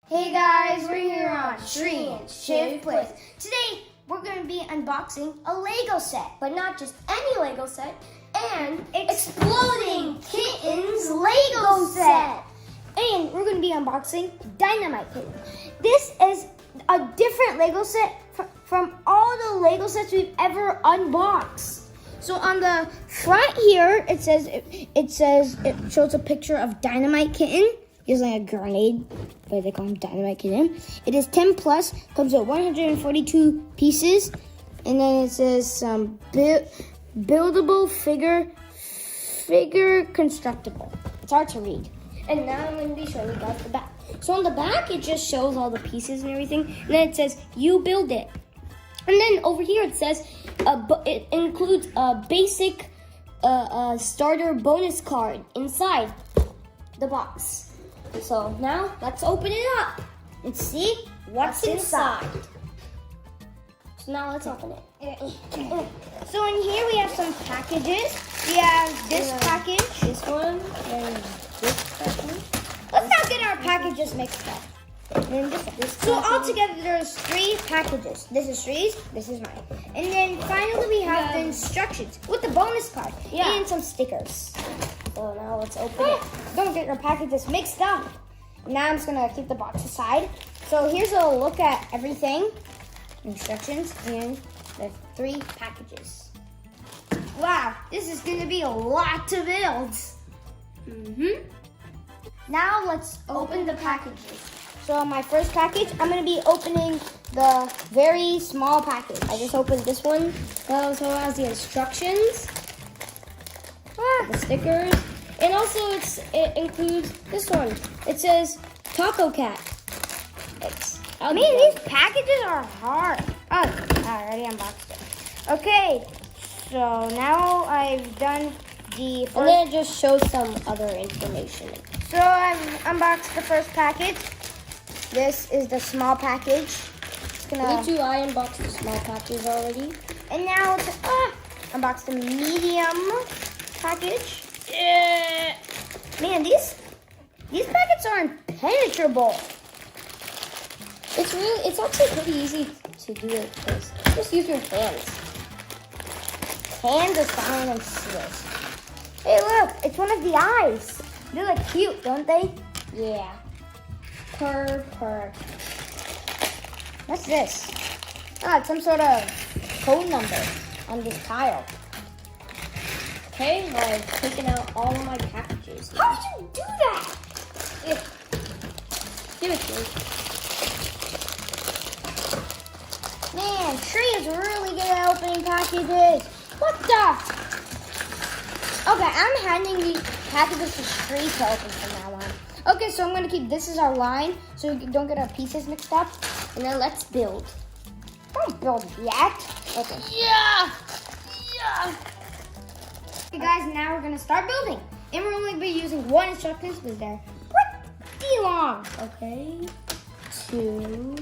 Hey guys, we're here on Shri and Shri Plays. Today we're going to be unboxing a Lego set, but not just any Lego set, an Exploding Kittens Lego set. And we're going to be unboxing Dynamite kitten. This is a different Lego set from all the Lego sets we've ever unboxed. So on the front here, it shows a picture of Dynamite kitten. Using a grenade, but they call him Dynamite kitten. It is 10 plus, comes with 142 pieces, and then it says some buildable figure constructible. It's hard to read. And now I'm going to be showing you guys the back. So on the back, it just shows all the pieces and everything, and then it says you build it. And then over here it says it includes a basic starter bonus card inside the box. So now let's open it up and see what's inside. So now let's open it. So in here we have some packages. We have this package, this one, and this package. Let's not get our packages mixed up. And this so altogether there's 3 packages. This is Shri's, this is mine. And then finally we have the instructions with the bonus card and some stickers. So now let's open it. Don't get your packages mixed up. Now I'm just gonna keep the box aside. So here's a look at everything. Instructions and the 3 packages. Wow, this is gonna be a lot to build. Now let's open the packages. So my first package, I'm gonna be opening the very small package. I just opened this one. So it has the instructions, the stickers, and also it includes this one. It says Taco Cat. These packages are hard. Oh, I already unboxed it. Okay, so now I've done the first. And then it just shows some other information. So I've unboxed the first package. This is the small package. Me too, I unboxed the small package already. And now let's unbox the medium package. Yeah. Man, these packets are impenetrable. It's actually pretty easy to do it. Just use your hands. Hands are fine and Swiss. Hey, look, it's one of the eyes. They look cute, don't they? Yeah. Purr. What's this? It's some sort of code number on this tile. Okay, I've taken out all of my packages. How did you do that? Give it to me. Man, Shri is really good at opening packages. What the? Okay, I'm handing the packages to Shri to open from now on. Okay, so I'm going to keep this as our line so we don't get our pieces mixed up. And then let's build. Don't build yet. Okay. Yeah. Okay, guys, now we're going to start building. And we're only going to be using 1 instructions because they're pretty long. Okay. 2.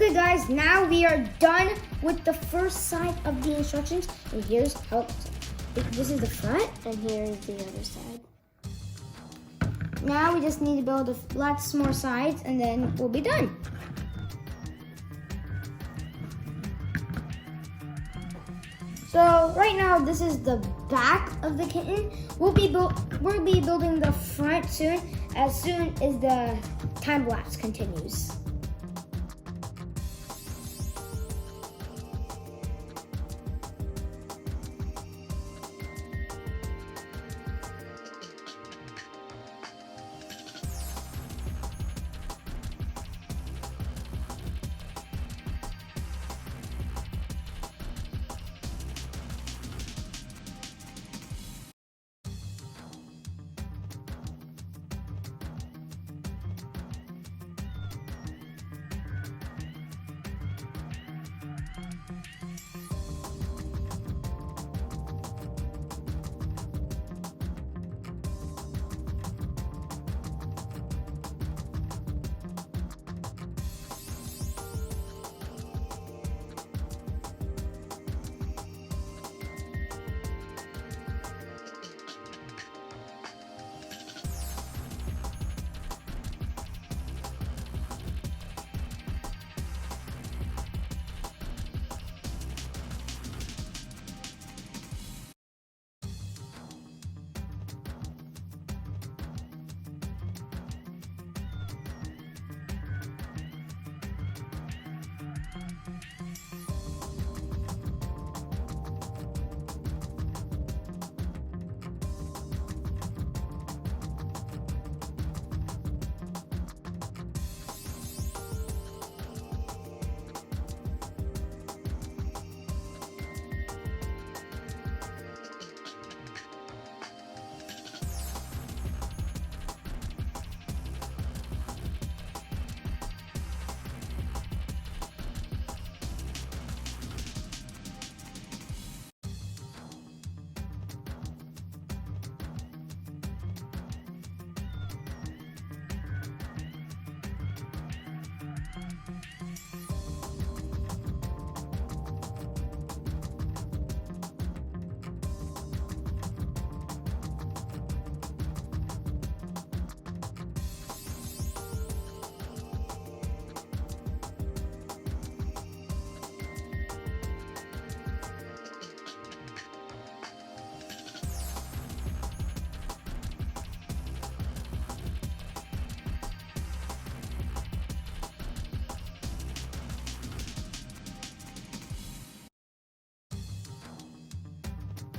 Okay guys, now we are done with the first side of the instructions. And here's how it looks like. This is the front and here's the other side. Now we just need to build lots more sides and then we'll be done. So right now this is the back of the kitten. We'll be building the front soon as the time lapse continues.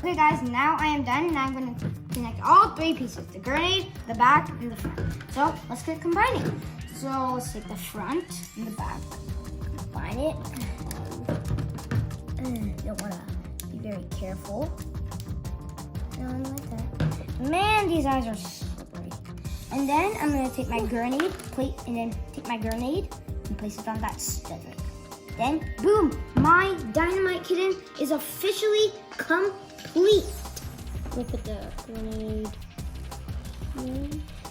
Okay guys, now I am done. Now I'm going to connect all three pieces, the grenade, the back, and the front. So let's get combining. So let's take the front and the back, combine it. Don't want to be very careful. Like that. Man, these eyes are slippery. And then I'm going to take my grenade plate and then take my grenade and place it on that stud right there. Then, boom, my Dynamite kitten is officially complete. Look at the grenade.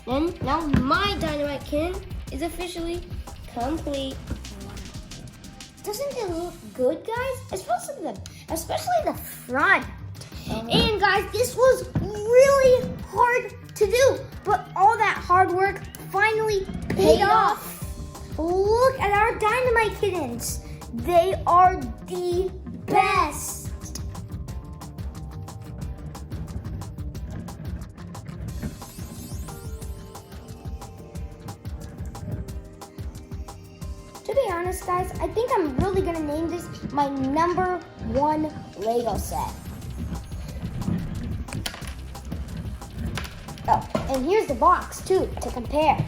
Then, now my Dynamite kitten is officially complete. Doesn't it look good, guys? Especially the front. And guys, this was really hard to do, but all that hard work finally paid off. Look at our Dynamite kittens. They are the best. To be honest, guys, I think I'm really gonna name this my #1 Lego set. Oh, and here's the box too to compare.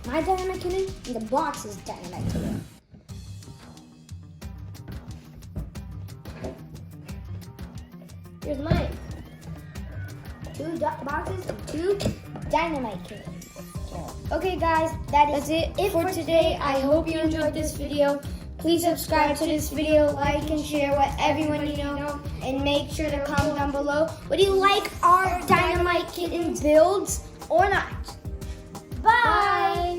My Dynamite kitten and the box's Dynamite kitten. Here's mine. 2 boxes and 2 Dynamite kittens. Okay guys, that's it for today. I hope you enjoyed this video. Please subscribe to this video, like and share with everyone you know, and make sure to comment down below. Would you like our Dynamite kitten builds or not? Bye!